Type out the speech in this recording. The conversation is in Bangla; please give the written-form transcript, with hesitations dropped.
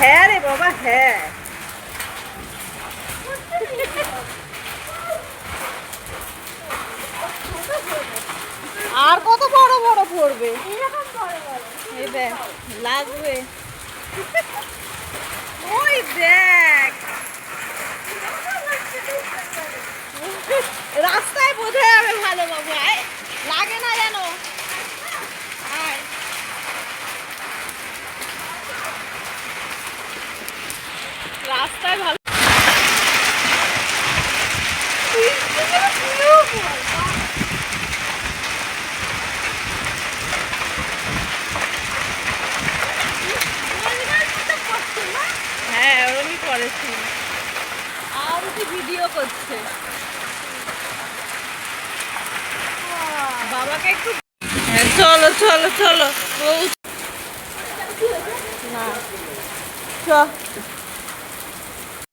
হ্যাঁ রে বাবা, হ্যাঁ। আর কত বড় বড় পড়বে? এই দেখ, লাগবে। ওই দেখ, রাস্তায় বোঝা যাবে ভালো বাবু। লাগে না যেন। রাস্তায় ভালো। হ্যাঁ, ওরমই করেছি। আর কি ভিডিও করছে বাবাকে একটু। চলো চলো চলো, না চ।